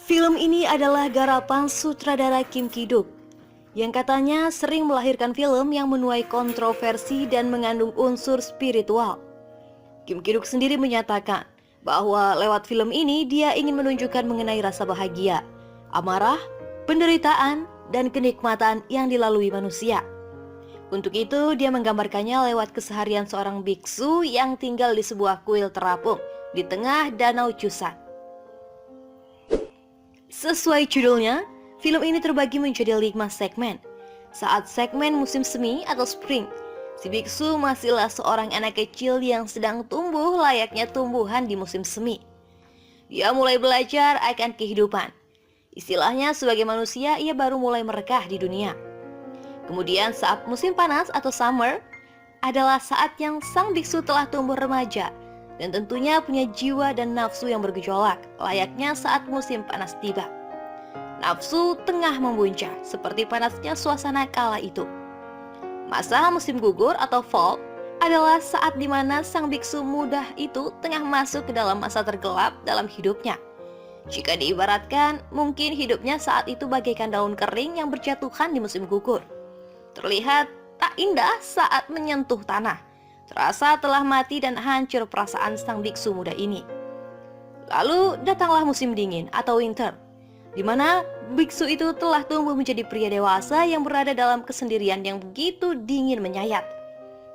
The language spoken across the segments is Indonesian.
Film ini adalah garapan sutradara Kim Ki-duk yang katanya sering melahirkan film yang menuai kontroversi dan mengandung unsur spiritual. Kim Ki-duk sendiri menyatakan bahwa lewat film ini dia ingin menunjukkan mengenai rasa bahagia, amarah, penderitaan, dan kenikmatan yang dilalui manusia. Untuk itu, dia menggambarkannya lewat keseharian seorang biksu yang tinggal di sebuah kuil terapung di tengah danau Chusan. Sesuai judulnya, film ini terbagi menjadi 5 segmen. Saat segmen musim semi atau spring, si biksu masihlah seorang anak kecil yang sedang tumbuh layaknya tumbuhan di musim semi. Dia mulai belajar akan kehidupan. Istilahnya sebagai manusia, ia baru mulai merekah di dunia. Kemudian saat musim panas atau summer adalah saat yang sang biksu telah tumbuh remaja dan tentunya punya jiwa dan nafsu yang bergejolak, layaknya saat musim panas tiba. Nafsu tengah membuncah seperti panasnya suasana kala itu. Masa musim gugur atau fall adalah saat dimana sang biksu muda itu tengah masuk ke dalam masa tergelap dalam hidupnya. Jika diibaratkan, mungkin hidupnya saat itu bagaikan daun kering yang berjatuhan di musim gugur. Terlihat tak indah saat menyentuh tanah. Terasa telah mati dan hancur perasaan sang biksu muda ini. Lalu datanglah musim dingin atau winter, di mana biksu itu telah tumbuh menjadi pria dewasa yang berada dalam kesendirian yang begitu dingin menyayat.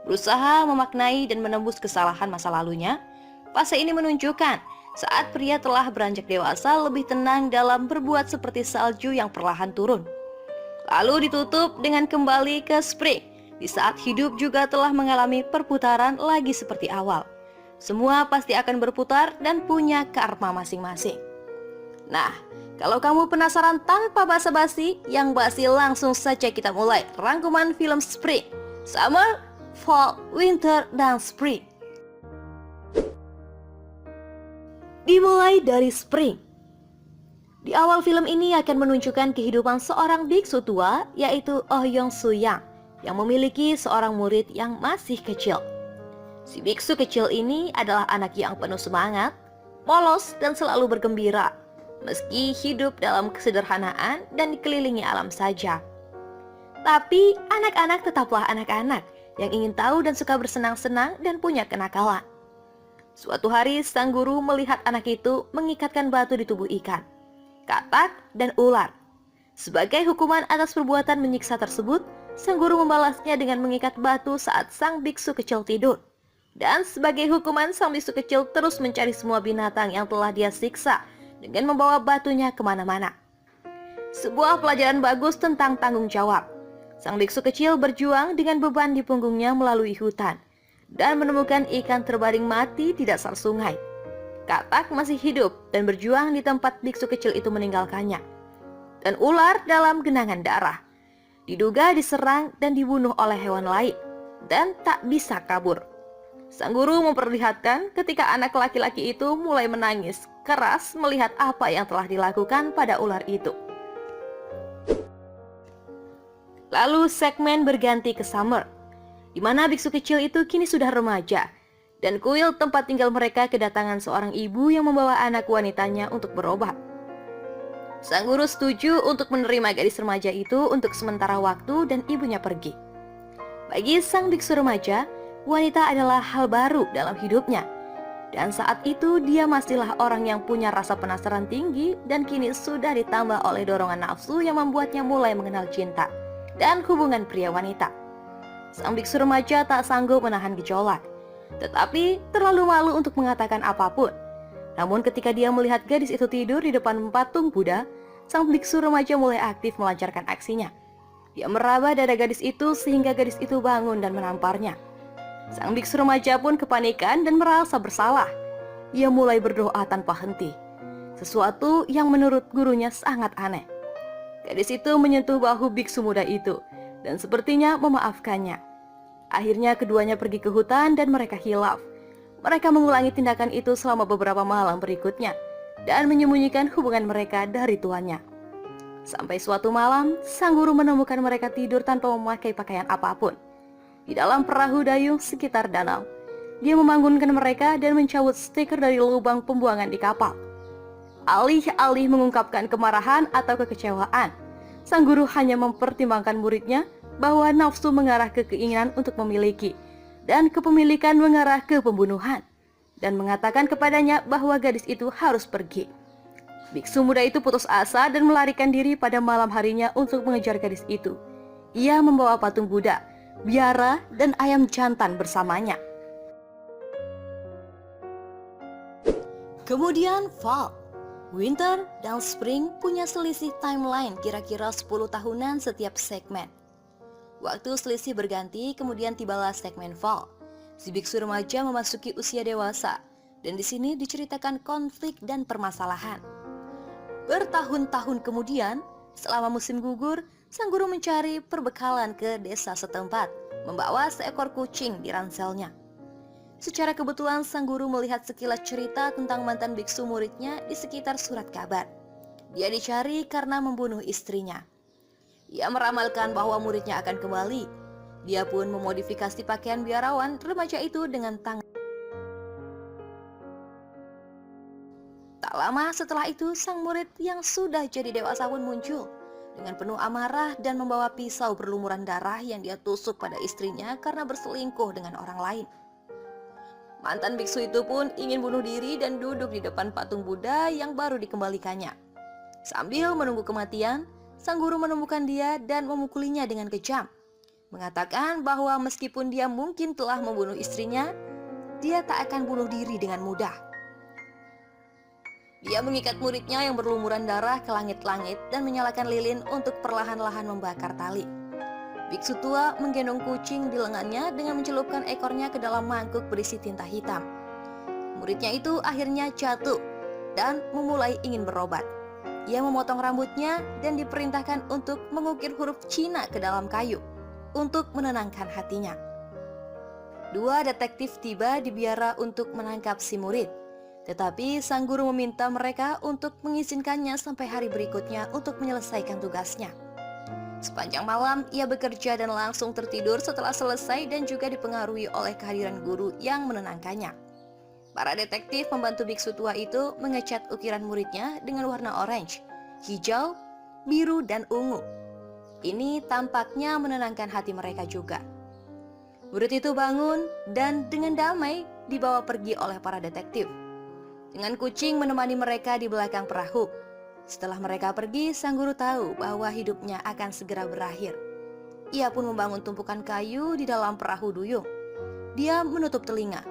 Berusaha memaknai dan menembus kesalahan masa lalunya, fase ini menunjukkan saat pria telah beranjak dewasa lebih tenang dalam berbuat seperti salju yang perlahan turun. Lalu ditutup dengan kembali ke spring, di saat hidup juga telah mengalami perputaran lagi seperti awal. Semua pasti akan berputar dan punya karma masing-masing. Nah, kalau kamu penasaran tanpa basa-basi, yang basi langsung saja kita mulai rangkuman film spring, summer, fall, winter, dan spring. Dimulai dari spring. Di awal film ini akan menunjukkan kehidupan seorang biksu tua, yaitu Oh Yong Soo-yang, yang memiliki seorang murid yang masih kecil. Si biksu kecil ini adalah anak yang penuh semangat, polos, dan selalu bergembira, meski hidup dalam kesederhanaan dan dikelilingi alam saja. Tapi anak-anak tetaplah anak-anak yang ingin tahu dan suka bersenang-senang dan punya kenakalan. Suatu hari sang guru melihat anak itu mengikatkan batu di tubuh ikan, katak, dan ular. Sebagai hukuman atas perbuatan menyiksa tersebut, sang guru membalasnya dengan mengikat batu saat sang biksu kecil tidur. Dan sebagai hukuman, sang biksu kecil terus mencari semua binatang yang telah dia siksa dengan membawa batunya kemana-mana. Sebuah pelajaran bagus tentang tanggung jawab. Sang biksu kecil berjuang dengan beban di punggungnya melalui hutan dan menemukan ikan terbaring mati di dasar sungai. Katak masih hidup dan berjuang di tempat biksu kecil itu meninggalkannya. Dan ular dalam genangan darah, diduga diserang dan dibunuh oleh hewan lain dan tak bisa kabur. Sang guru memperlihatkan ketika anak laki-laki itu mulai menangis keras melihat apa yang telah dilakukan pada ular itu. Lalu segmen berganti ke summer, di mana biksu kecil itu kini sudah remaja. Dan kuil tempat tinggal mereka kedatangan seorang ibu yang membawa anak wanitanya untuk berobat. Sang guru setuju untuk menerima gadis remaja itu untuk sementara waktu dan ibunya pergi. Bagi sang biksu remaja, wanita adalah hal baru dalam hidupnya. Dan saat itu dia masihlah orang yang punya rasa penasaran tinggi dan kini sudah ditambah oleh dorongan nafsu yang membuatnya mulai mengenal cinta dan hubungan pria wanita. Sang biksu remaja tak sanggup menahan gejolak, tetapi terlalu malu untuk mengatakan apapun. Namun ketika dia melihat gadis itu tidur di depan patung Buddha, sang biksu remaja mulai aktif melancarkan aksinya. Dia meraba dada gadis itu sehingga gadis itu bangun dan menamparnya. Sang biksu remaja pun kepanikan dan merasa bersalah. Ia mulai berdoa tanpa henti, sesuatu yang menurut gurunya sangat aneh. Gadis itu menyentuh bahu biksu muda itu dan sepertinya memaafkannya. Akhirnya keduanya pergi ke hutan dan mereka hilaf. Mereka mengulangi tindakan itu selama beberapa malam berikutnya dan menyembunyikan hubungan mereka dari tuannya. Sampai suatu malam, sang guru menemukan mereka tidur tanpa memakai pakaian apapun di dalam perahu dayung sekitar danau. Dia membangunkan mereka dan mencabut stiker dari lubang pembuangan di kapal. Alih-alih mengungkapkan kemarahan atau kekecewaan, sang guru hanya mempertimbangkan muridnya bahwa nafsu mengarah ke keinginan untuk memiliki dan kepemilikan mengarah ke pembunuhan, dan mengatakan kepadanya bahwa gadis itu harus pergi. Biksu muda itu putus asa dan melarikan diri pada malam harinya untuk mengejar gadis itu. Ia membawa patung Buddha, biara, dan ayam jantan bersamanya. Kemudian fall, winter, dan spring punya selisih timeline kira-kira 10 tahunan setiap segmen. Waktu selisih berganti, kemudian tibalah segmen fall. Si biksu remaja memasuki usia dewasa, dan di sini diceritakan konflik dan permasalahan. Bertahun-tahun kemudian, selama musim gugur, sang guru mencari perbekalan ke desa setempat, membawa seekor kucing di ranselnya. Secara kebetulan sang guru melihat sekilas cerita tentang mantan biksu muridnya di sekitar surat kabar. Dia dicari karena membunuh istrinya. Ia meramalkan bahwa muridnya akan kembali. Dia pun memodifikasi pakaian biarawan remaja itu dengan tangan. Tak lama setelah itu, sang murid yang sudah jadi dewasa pun muncul dengan penuh amarah dan membawa pisau berlumuran darah yang dia tusuk pada istrinya karena berselingkuh dengan orang lain. Mantan biksu itu pun ingin bunuh diri dan duduk di depan patung Buddha yang baru dikembalikannya. Sambil menunggu kematian, sang guru menemukan dia dan memukulinya dengan kejam, mengatakan bahwa meskipun dia mungkin telah membunuh istrinya, dia tak akan bunuh diri dengan mudah. Dia mengikat muridnya yang berlumuran darah ke langit-langit dan menyalakan lilin untuk perlahan-lahan membakar tali. Biksu tua menggendong kucing di lengannya dengan mencelupkan ekornya ke dalam mangkuk berisi tinta hitam. Muridnya itu akhirnya jatuh dan memulai ingin berobat. Ia memotong rambutnya dan diperintahkan untuk mengukir huruf Cina ke dalam kayu untuk menenangkan hatinya. Dua detektif tiba di biara untuk menangkap si murid. Tetapi sang guru meminta mereka untuk mengizinkannya sampai hari berikutnya untuk menyelesaikan tugasnya. Sepanjang malam ia bekerja dan langsung tertidur setelah selesai dan juga dipengaruhi oleh kehadiran guru yang menenangkannya. Para detektif membantu biksu tua itu mengecat ukiran muridnya dengan warna orange, hijau, biru, dan ungu. Ini tampaknya menenangkan hati mereka juga. Murid itu bangun dan dengan damai dibawa pergi oleh para detektif. Dengan kucing menemani mereka di belakang perahu. Setelah mereka pergi, sang guru tahu bahwa hidupnya akan segera berakhir. Ia pun membangun tumpukan kayu di dalam perahu duyung. Dia menutup telinga,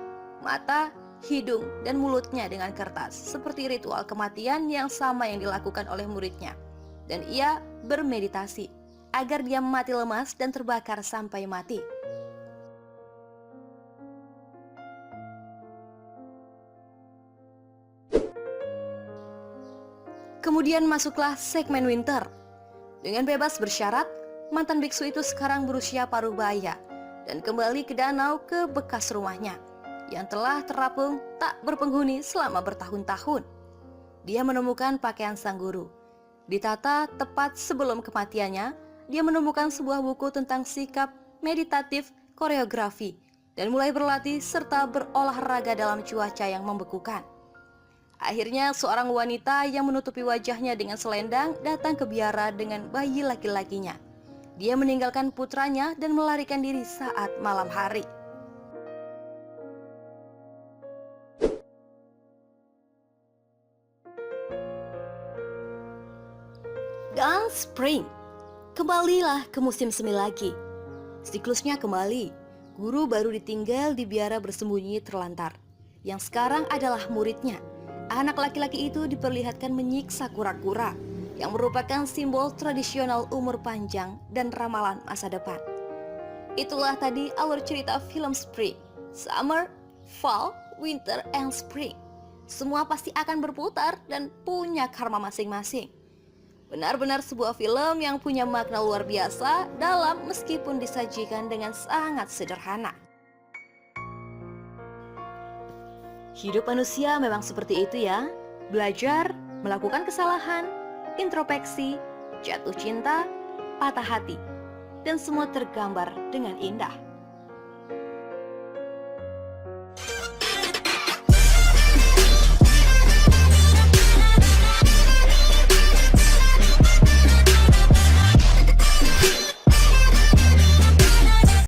mata, hidung, dan mulutnya dengan kertas, seperti ritual kematian yang sama yang dilakukan oleh muridnya. Dan ia bermeditasi agar dia mati lemas dan terbakar sampai mati. Kemudian masuklah segmen winter. Dengan bebas bersyarat, mantan biksu itu sekarang berusia paruh baya dan kembali ke danau ke bekas rumahnya yang telah terapung tak berpenghuni selama bertahun-tahun. Dia menemukan pakaian sang guru. Ditata tepat sebelum kematiannya, dia menemukan sebuah buku tentang sikap meditatif koreografi dan mulai berlatih serta berolahraga dalam cuaca yang membekukan. Akhirnya seorang wanita yang menutupi wajahnya dengan selendang datang ke biara dengan bayi laki-lakinya. Dia meninggalkan putranya dan melarikan diri saat malam hari. Dan spring, kembalilah ke musim semi lagi. Siklusnya kembali. Guru baru ditinggal di biara bersembunyi terlantar, yang sekarang adalah muridnya. Anak laki-laki itu diperlihatkan menyiksa kura-kura yang merupakan simbol tradisional umur panjang dan ramalan masa depan. Itulah tadi alur cerita film Spring, Summer, Fall, Winter, and Spring. Semua pasti akan berputar dan punya karma masing-masing. Benar-benar sebuah film yang punya makna luar biasa dalam meskipun disajikan dengan sangat sederhana. Hidup manusia memang seperti itu ya. Belajar, melakukan kesalahan, introspeksi, jatuh cinta, patah hati, dan semua tergambar dengan indah.